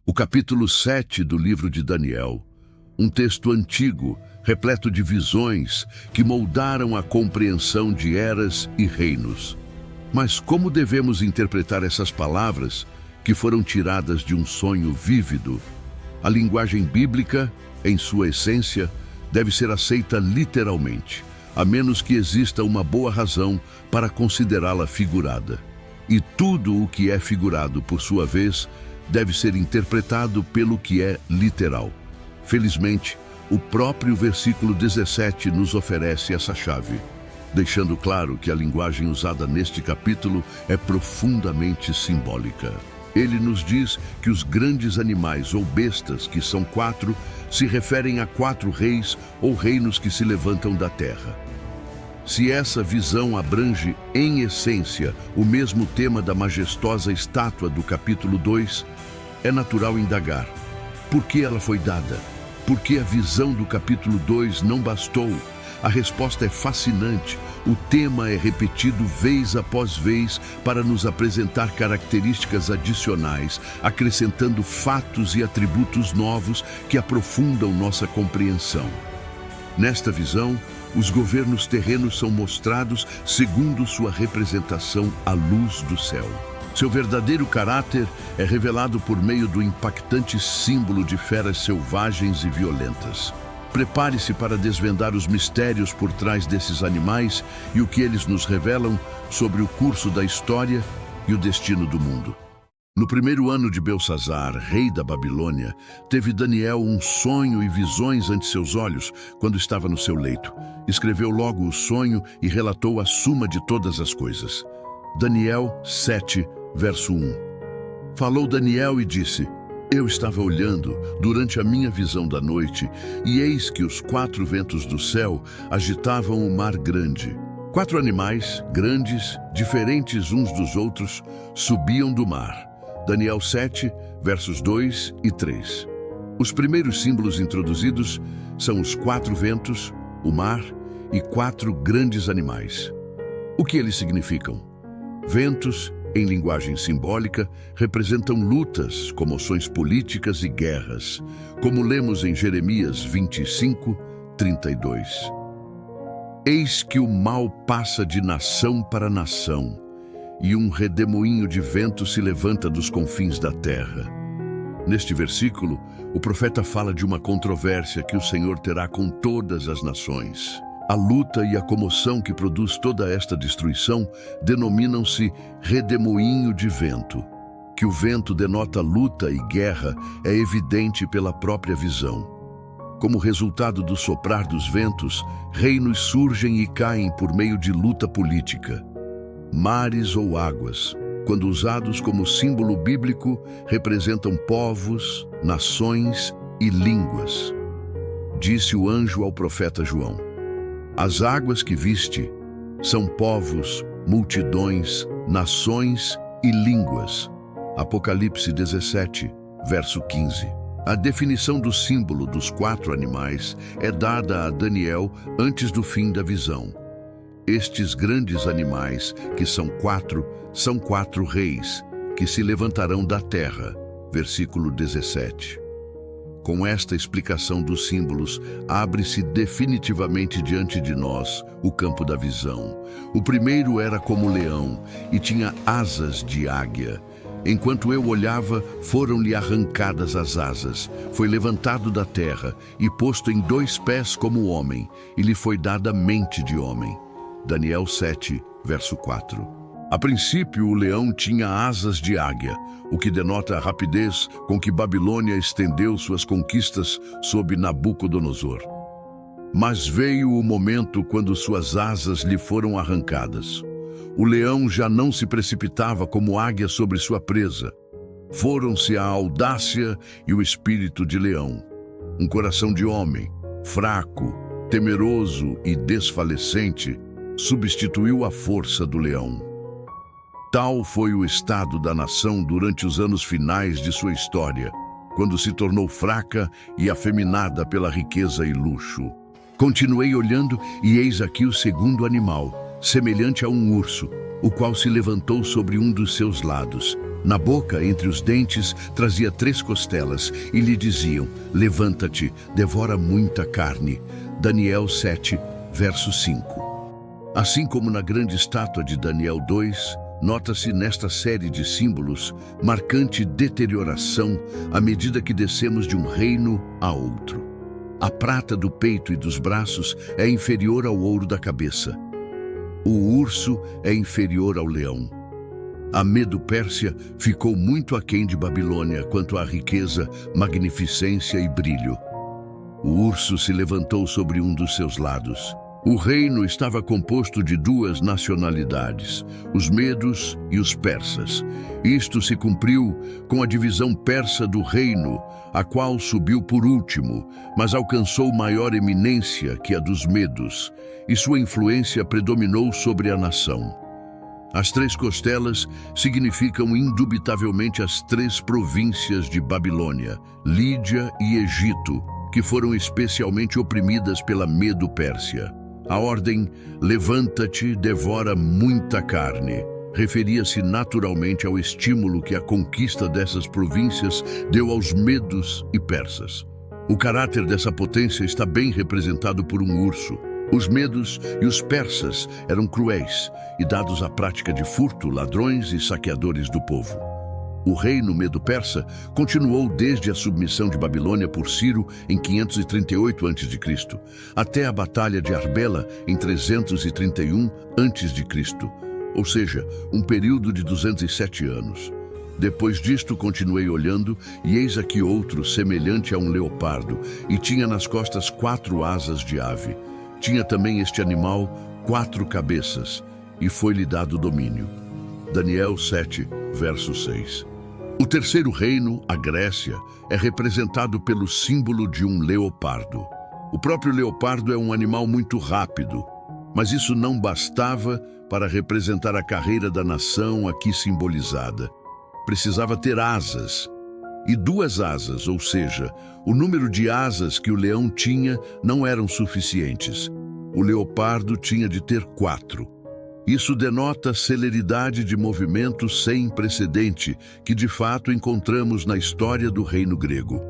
O capítulo 7 do livro de Daniel, um texto antigo, repleto de visões que moldaram a compreensão de eras e reinos. Mas como devemos interpretar essas palavras que foram tiradas de um sonho vívido? A linguagem bíblica, em sua essência, deve ser aceita literalmente, a menos que exista uma boa razão para considerá-la figurada. E tudo o que é figurado, por sua vez, deve ser interpretado pelo que é literal. Felizmente, o próprio versículo 17 nos oferece essa chave, deixando claro que a linguagem usada neste capítulo é profundamente simbólica. Ele nos diz que os grandes animais ou bestas, que são 4, se referem a 4 reis ou reinos que se levantam da terra. Se essa visão abrange, em essência, o mesmo tema da majestosa estátua do capítulo 2, é natural indagar: por que ela foi dada? Por que a visão do capítulo 2 não bastou? A resposta é fascinante. O tema é repetido vez após vez para nos apresentar características adicionais, acrescentando fatos e atributos novos que aprofundam nossa compreensão. Nesta visão, os governos terrenos são mostrados segundo sua representação à luz do céu. Seu verdadeiro caráter é revelado por meio do impactante símbolo de feras selvagens e violentas. Prepare-se para desvendar os mistérios por trás desses animais e o que eles nos revelam sobre o curso da história e o destino do mundo. No primeiro ano de Belsazar, rei da Babilônia, teve Daniel um sonho e visões ante seus olhos quando estava no seu leito. Escreveu logo o sonho e relatou a suma de todas as coisas. Daniel 7, verso 1. Falou Daniel e disse: eu estava olhando durante a minha visão da noite, e eis que os 4 ventos do céu agitavam o mar grande. 4 animais, grandes, diferentes uns dos outros, subiam do mar. Daniel 7, versos 2 e 3. Os primeiros símbolos introduzidos são os 4 ventos, o mar e 4 grandes animais. O que eles significam? Ventos, em linguagem simbólica, representam lutas, comoções políticas e guerras, como lemos em Jeremias 25, 32. Eis que o mal passa de nação para nação, e um redemoinho de vento se levanta dos confins da terra. Neste versículo, o profeta fala de uma controvérsia que o Senhor terá com todas as nações. A luta e a comoção que produz toda esta destruição denominam-se redemoinho de vento. Que o vento denota luta e guerra é evidente pela própria visão. Como resultado do soprar dos ventos, reinos surgem e caem por meio de luta política. Mares ou águas, quando usados como símbolo bíblico, representam povos, nações e línguas. Disse o anjo ao profeta João: as águas que viste são povos, multidões, nações e línguas. Apocalipse 17, verso 15. A definição do símbolo dos 4 animais é dada a Daniel antes do fim da visão. Estes grandes animais, que são 4 reis, que se levantarão da terra. Versículo 17. Com esta explicação dos símbolos, abre-se definitivamente diante de nós o campo da visão. O primeiro era como leão e tinha asas de águia. Enquanto eu olhava, foram-lhe arrancadas as asas. Foi levantado da terra e posto em 2 pés como homem, e lhe foi dada mente de homem. Daniel 7, verso 4. A princípio, o leão tinha asas de águia, o que denota a rapidez com que Babilônia estendeu suas conquistas sob Nabucodonosor. Mas veio o momento quando suas asas lhe foram arrancadas. O leão já não se precipitava como águia sobre sua presa. Foram-se a audácia e o espírito de leão. Um coração de homem, fraco, temeroso e desfalecente, substituiu a força do leão. Tal foi o estado da nação durante os anos finais de sua história, quando se tornou fraca e afeminada pela riqueza e luxo. Continuei olhando e eis aqui o segundo animal, semelhante a um urso. o qual se levantou sobre um dos seus lados. Na boca, entre os dentes, trazia 3 costelas, e lhe diziam: levanta-te, devora muita carne. Daniel 7, verso 5. Assim como na grande estátua de Daniel 2, nota-se nesta série de símbolos marcante deterioração à medida que descemos de um reino a outro. A prata do peito e dos braços é inferior ao ouro da cabeça. O urso é inferior ao leão. A Medo-Pérsia ficou muito aquém de Babilônia quanto à riqueza, magnificência e brilho. O urso se levantou sobre um dos seus lados. O reino estava composto de 2 nacionalidades, os medos e os persas. Isto se cumpriu com a divisão persa do reino, a qual subiu por último, mas alcançou maior eminência que a dos medos, e sua influência predominou sobre a nação. As 3 costelas significam indubitavelmente as 3 províncias de Babilônia, Lídia e Egito, que foram especialmente oprimidas pela Medo-Pérsia. A ordem "levanta-te, devora muita carne" referia-se naturalmente ao estímulo que a conquista dessas províncias deu aos medos e persas. O caráter dessa potência está bem representado por um urso. Os medos e os persas eram cruéis e dados à prática de furto, ladrões e saqueadores do povo. O reino medo-persa continuou desde a submissão de Babilônia por Ciro em 538 a.C., até a Batalha de Arbela em 331 a.C., ou seja, um período de 207 anos. Depois disto continuei olhando, e eis aqui outro semelhante a um leopardo, e tinha nas costas 4 asas de ave. Tinha também este animal 4 cabeças, e foi-lhe dado domínio. Daniel 7, verso 6. O terceiro reino, a Grécia, é representado pelo símbolo de um leopardo. O próprio leopardo é um animal muito rápido, mas isso não bastava para representar a carreira da nação aqui simbolizada. Precisava ter asas, e 2 asas, ou seja, o número de asas que o leão tinha não eram suficientes. O leopardo tinha de ter 4. Isso denota celeridade de movimento sem precedente, que de fato encontramos na história do reino grego.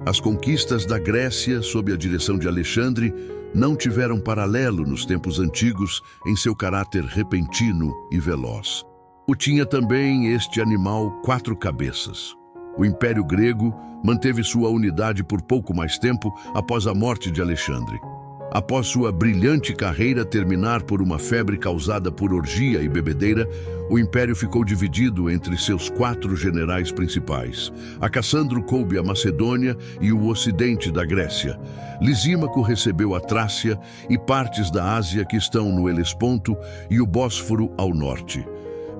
As conquistas da Grécia, sob a direção de Alexandre, não tiveram paralelo nos tempos antigos em seu caráter repentino e veloz. Tinha também este animal 4 cabeças. O Império Grego manteve sua unidade por pouco mais tempo após a morte de Alexandre. Após sua brilhante carreira terminar por uma febre causada por orgia e bebedeira, o império ficou dividido entre seus 4 generais principais. A Cassandro coube a Macedônia e o ocidente da Grécia. Lisímaco recebeu a Trácia e partes da Ásia que estão no Helesponto e o Bósforo ao norte.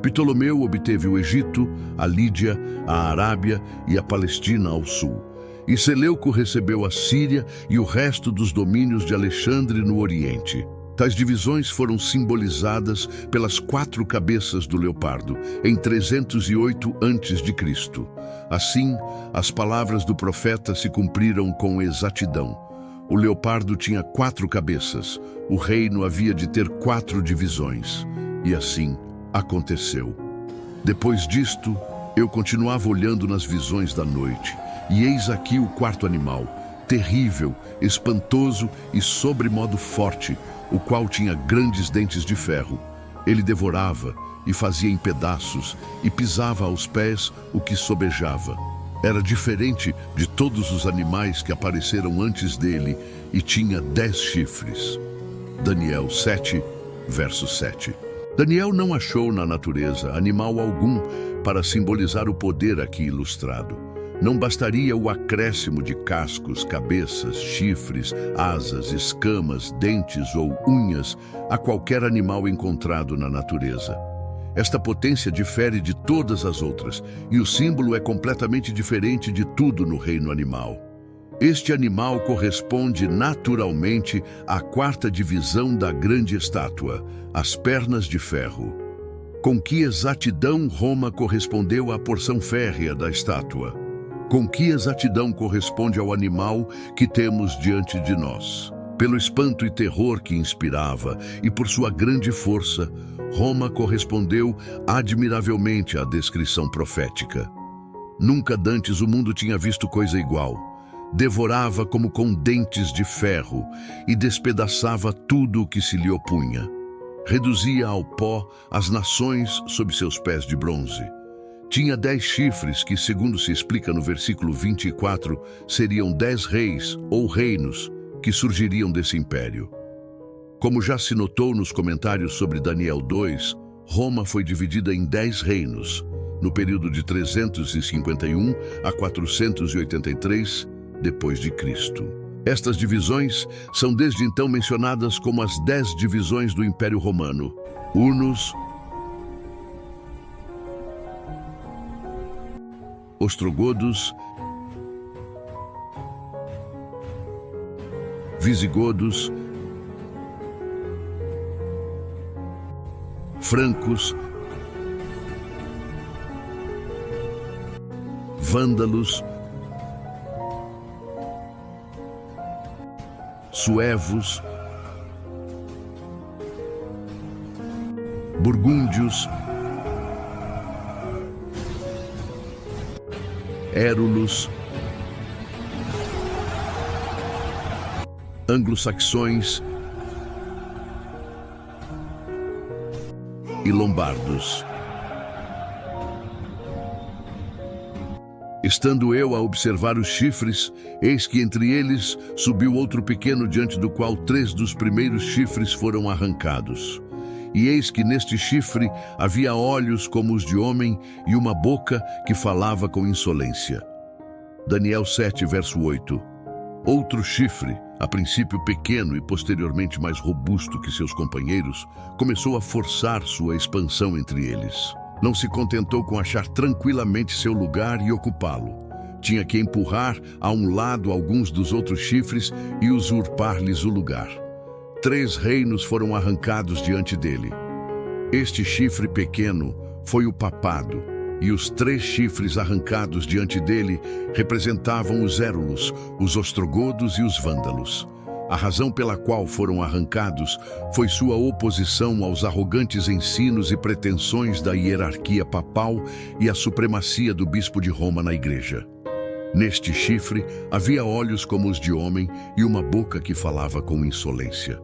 Ptolomeu obteve o Egito, a Lídia, a Arábia e a Palestina ao sul. E Seleuco recebeu a Síria e o resto dos domínios de Alexandre no Oriente. Tais divisões foram simbolizadas pelas 4 cabeças do leopardo, em 308 a.C. Assim, as palavras do profeta se cumpriram com exatidão. O leopardo tinha 4 cabeças, o reino havia de ter 4 divisões. E assim aconteceu. Depois disto, eu continuava olhando nas visões da noite, e eis aqui o 4º animal, terrível, espantoso e sobremodo forte, o qual tinha grandes dentes de ferro. Ele devorava e fazia em pedaços e pisava aos pés o que sobejava. Era diferente de todos os animais que apareceram antes dele e tinha 10 chifres. Daniel 7, verso 7. Daniel não achou na natureza animal algum para simbolizar o poder aqui ilustrado. Não bastaria o acréscimo de cascos, cabeças, chifres, asas, escamas, dentes ou unhas a qualquer animal encontrado na natureza. Esta potência difere de todas as outras, e o símbolo é completamente diferente de tudo no reino animal. Este animal corresponde naturalmente à 4ª divisão da grande estátua, as pernas de ferro. Com que exatidão Roma correspondeu à porção férrea da estátua? Com que exatidão corresponde ao animal que temos diante de nós? Pelo espanto e terror que inspirava e por sua grande força, Roma correspondeu admiravelmente à descrição profética. Nunca dantes o mundo tinha visto coisa igual. Devorava como com dentes de ferro e despedaçava tudo o que se lhe opunha. Reduzia ao pó as nações sob seus pés de bronze. Tinha 10 chifres que, segundo se explica no versículo 24, seriam 10 reis ou reinos que surgiriam desse império. Como já se notou nos comentários sobre Daniel 2, Roma foi dividida em 10 reinos, no período de 351 a 483 depois de Cristo. Estas divisões são desde então mencionadas como as 10 divisões do Império Romano: Hunos, ostrogodos, visigodos, francos, vândalos, suevos, burgúndios, érulos, anglo-saxões e lombardos. Estando eu a observar os chifres, eis que entre eles subiu outro pequeno, diante do qual 3 dos primeiros chifres foram arrancados. E eis que neste chifre havia olhos como os de homem e uma boca que falava com insolência. Daniel 7, verso 8. Outro chifre, a princípio pequeno e posteriormente mais robusto que seus companheiros, começou a forçar sua expansão entre eles. Não se contentou com achar tranquilamente seu lugar e ocupá-lo. Tinha que empurrar a um lado alguns dos outros chifres e usurpar-lhes o lugar. 3 reinos foram arrancados diante dele. Este chifre pequeno foi o papado, e os 3 chifres arrancados diante dele representavam os érulos, os ostrogodos e os vândalos. A razão pela qual foram arrancados foi sua oposição aos arrogantes ensinos e pretensões da hierarquia papal e à supremacia do bispo de Roma na igreja. Neste chifre havia olhos como os de homem e uma boca que falava com insolência.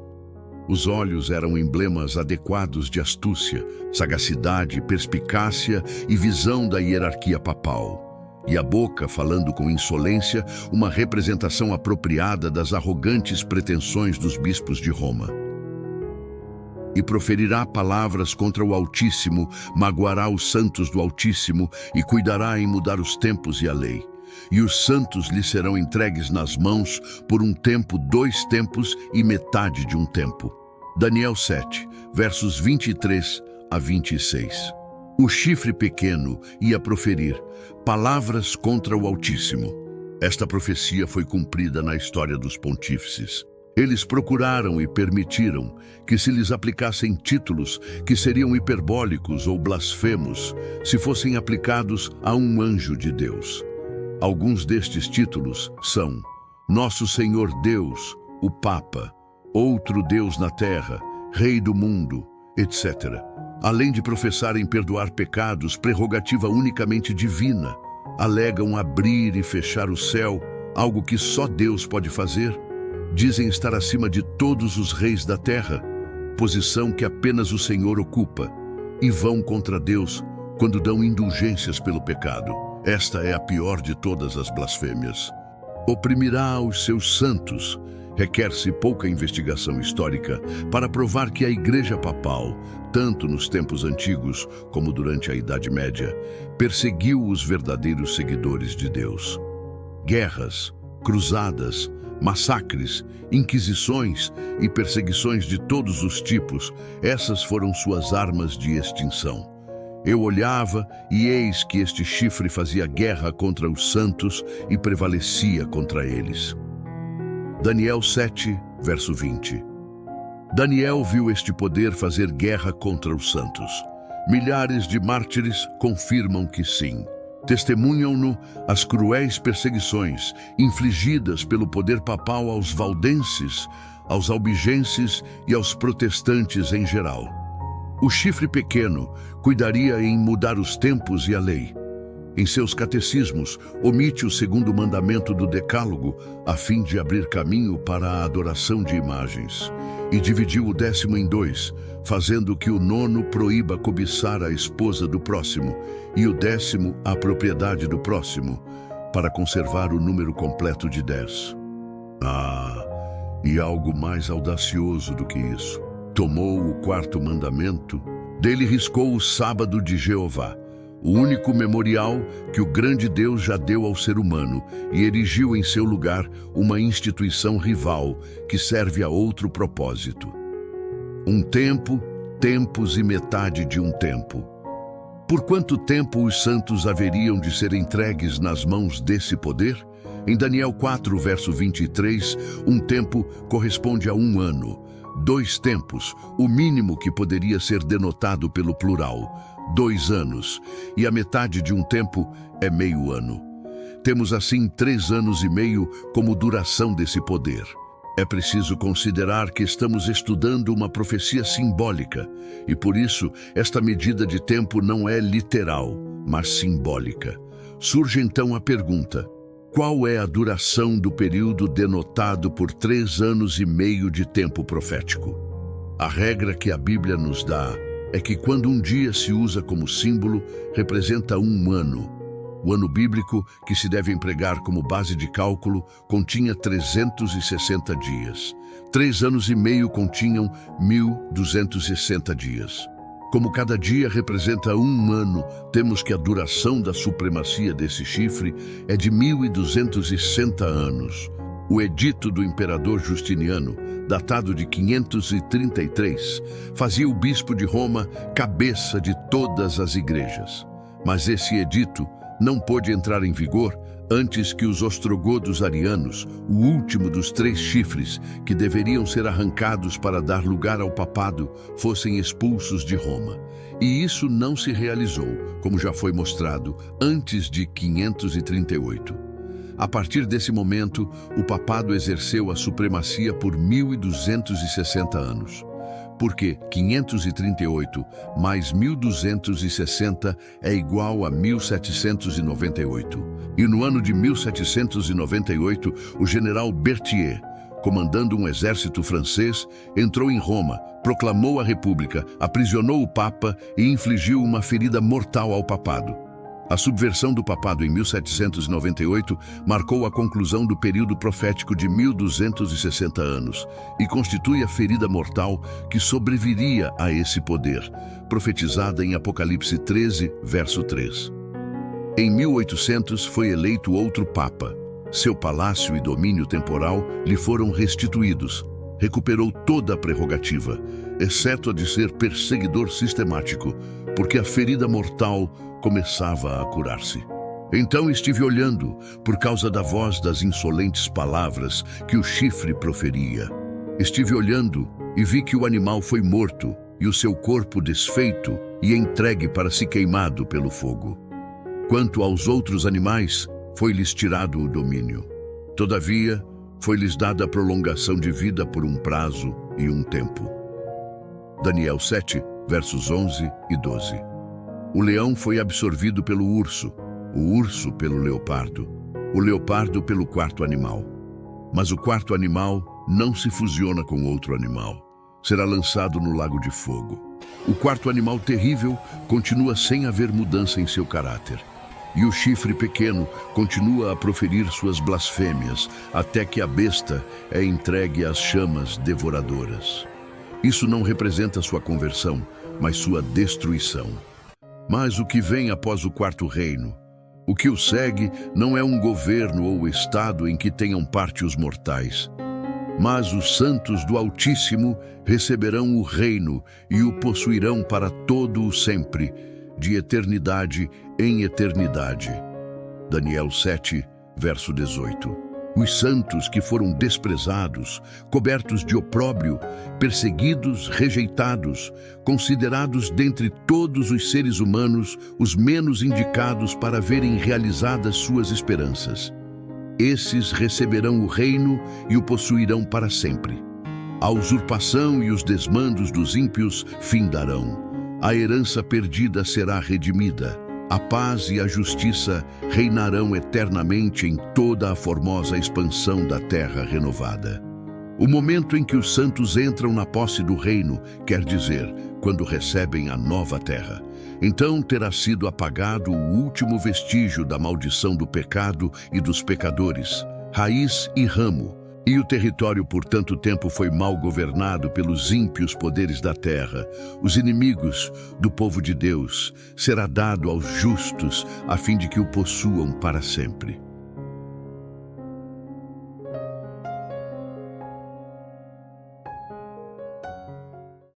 Os olhos eram emblemas adequados de astúcia, sagacidade, perspicácia e visão da hierarquia papal. E a boca, falando com insolência, uma representação apropriada das arrogantes pretensões dos bispos de Roma. E proferirá palavras contra o Altíssimo, magoará os santos do Altíssimo e cuidará em mudar os tempos e a lei. E os santos lhe serão entregues nas mãos por um tempo, 2 tempos e metade de um tempo. Daniel 7, versos 23 a 26. O chifre pequeno ia proferir palavras contra o Altíssimo. Esta profecia foi cumprida na história dos pontífices. Eles procuraram e permitiram que se lhes aplicassem títulos que seriam hiperbólicos ou blasfemos se fossem aplicados a um anjo de Deus. Alguns destes títulos são Nosso Senhor Deus, o Papa, Outro Deus na Terra, Rei do Mundo, etc. Além de professarem perdoar pecados, prerrogativa unicamente divina, alegam abrir e fechar o céu, algo que só Deus pode fazer. Dizem estar acima de todos os reis da terra, posição que apenas o Senhor ocupa, e vão contra Deus quando dão indulgências pelo pecado. Esta é a pior de todas as blasfêmias. Oprimirá os seus santos. Requer-se pouca investigação histórica para provar que a Igreja Papal, tanto nos tempos antigos como durante a Idade Média, perseguiu os verdadeiros seguidores de Deus. Guerras, cruzadas, massacres, inquisições e perseguições de todos os tipos, essas foram suas armas de extinção. Eu olhava e eis que este chifre fazia guerra contra os santos e prevalecia contra eles. Daniel 7, verso 20. Daniel viu este poder fazer guerra contra os santos. Milhares de mártires confirmam que sim. Testemunham-no as cruéis perseguições infligidas pelo poder papal aos valdenses, aos albigenses e aos protestantes em geral. O chifre pequeno cuidaria em mudar os tempos e a lei. Em seus catecismos, omite o segundo mandamento do Decálogo, a fim de abrir caminho para a adoração de imagens. E dividiu o 10º em 2, fazendo que o 9º proíba cobiçar a esposa do próximo, e o 10º a propriedade do próximo, para conservar o número completo de 10. E algo mais audacioso do que isso. Tomou o 4º mandamento, dele riscou o sábado de Jeová, o único memorial que o grande Deus já deu ao ser humano, e erigiu em seu lugar uma instituição rival que serve a outro propósito. Um tempo, tempos e metade de um tempo. Por quanto tempo os santos haveriam de ser entregues nas mãos desse poder? Em Daniel 4, verso 23, um tempo corresponde a 1 ano. 2 tempos, o mínimo que poderia ser denotado pelo plural. 2 anos, e a metade de um tempo é meio ano. Temos assim 3 anos e meio como duração desse poder. É preciso considerar que estamos estudando uma profecia simbólica, e por isso esta medida de tempo não é literal, mas simbólica. Surge então a pergunta: qual é a duração do período denotado por 3 anos e meio de tempo profético? A regra que a Bíblia nos dá é que quando um dia se usa como símbolo, representa 1 ano. O ano bíblico, que se deve empregar como base de cálculo, continha 360 dias. 3 anos e meio continham 1.260 dias. Como cada dia representa 1 ano, temos que a duração da supremacia desse chifre é de 1.260 anos. O edito do imperador Justiniano, datado de 533, fazia o bispo de Roma cabeça de todas as igrejas. Mas esse edito não pôde entrar em vigor antes que os ostrogodos arianos, o último dos 3 chifres que deveriam ser arrancados para dar lugar ao papado, fossem expulsos de Roma. E isso não se realizou, como já foi mostrado, antes de 538. A partir desse momento, o papado exerceu a supremacia por 1.260 anos. Porque 538 mais 1.260 é igual a 1.798. E no ano de 1798, o general Berthier, comandando um exército francês, entrou em Roma, proclamou a República, aprisionou o Papa e infligiu uma ferida mortal ao papado. A subversão do papado em 1798 marcou a conclusão do período profético de 1.260 anos e constitui a ferida mortal que sobreviria a esse poder, profetizada em Apocalipse 13, verso 3. Em 1800 foi eleito outro papa. Seu palácio e domínio temporal lhe foram restituídos. Recuperou toda a prerrogativa, exceto a de ser perseguidor sistemático, porque a ferida mortal começava a curar-se. Então estive olhando, por causa da voz das insolentes palavras que o chifre proferia. Estive olhando e vi que o animal foi morto e o seu corpo desfeito e entregue para ser queimado pelo fogo. Quanto aos outros animais, foi-lhes tirado o domínio. Todavia, foi-lhes dada a prolongação de vida por um prazo e um tempo. Daniel 7, versos 11 e 12. O leão foi absorvido pelo urso, o urso pelo leopardo, o leopardo pelo 4º animal. Mas o 4º animal não se fusiona com outro animal. Será lançado no lago de fogo. O 4º animal terrível continua sem haver mudança em seu caráter. E o chifre pequeno continua a proferir suas blasfêmias, até que a besta é entregue às chamas devoradoras. Isso não representa sua conversão, mas sua destruição. Mas o que vem após o 4º reino? O que o segue não é um governo ou estado em que tenham parte os mortais. Mas os santos do Altíssimo receberão o reino e o possuirão para todo o sempre, de eternidade em eternidade. Daniel 7, verso 18. Os santos que foram desprezados, cobertos de opróbrio, perseguidos, rejeitados, considerados dentre todos os seres humanos os menos indicados para verem realizadas suas esperanças. Esses receberão o reino e o possuirão para sempre. A usurpação e os desmandos dos ímpios findarão. A herança perdida será redimida. A paz e a justiça reinarão eternamente em toda a formosa expansão da terra renovada. O momento em que os santos entram na posse do reino, quer dizer, quando recebem a nova terra. Então terá sido apagado o último vestígio da maldição do pecado e dos pecadores, raiz e ramo, e o território por tanto tempo foi mal governado pelos ímpios poderes da terra. Os inimigos do povo de Deus será dado aos justos, a fim de que o possuam para sempre.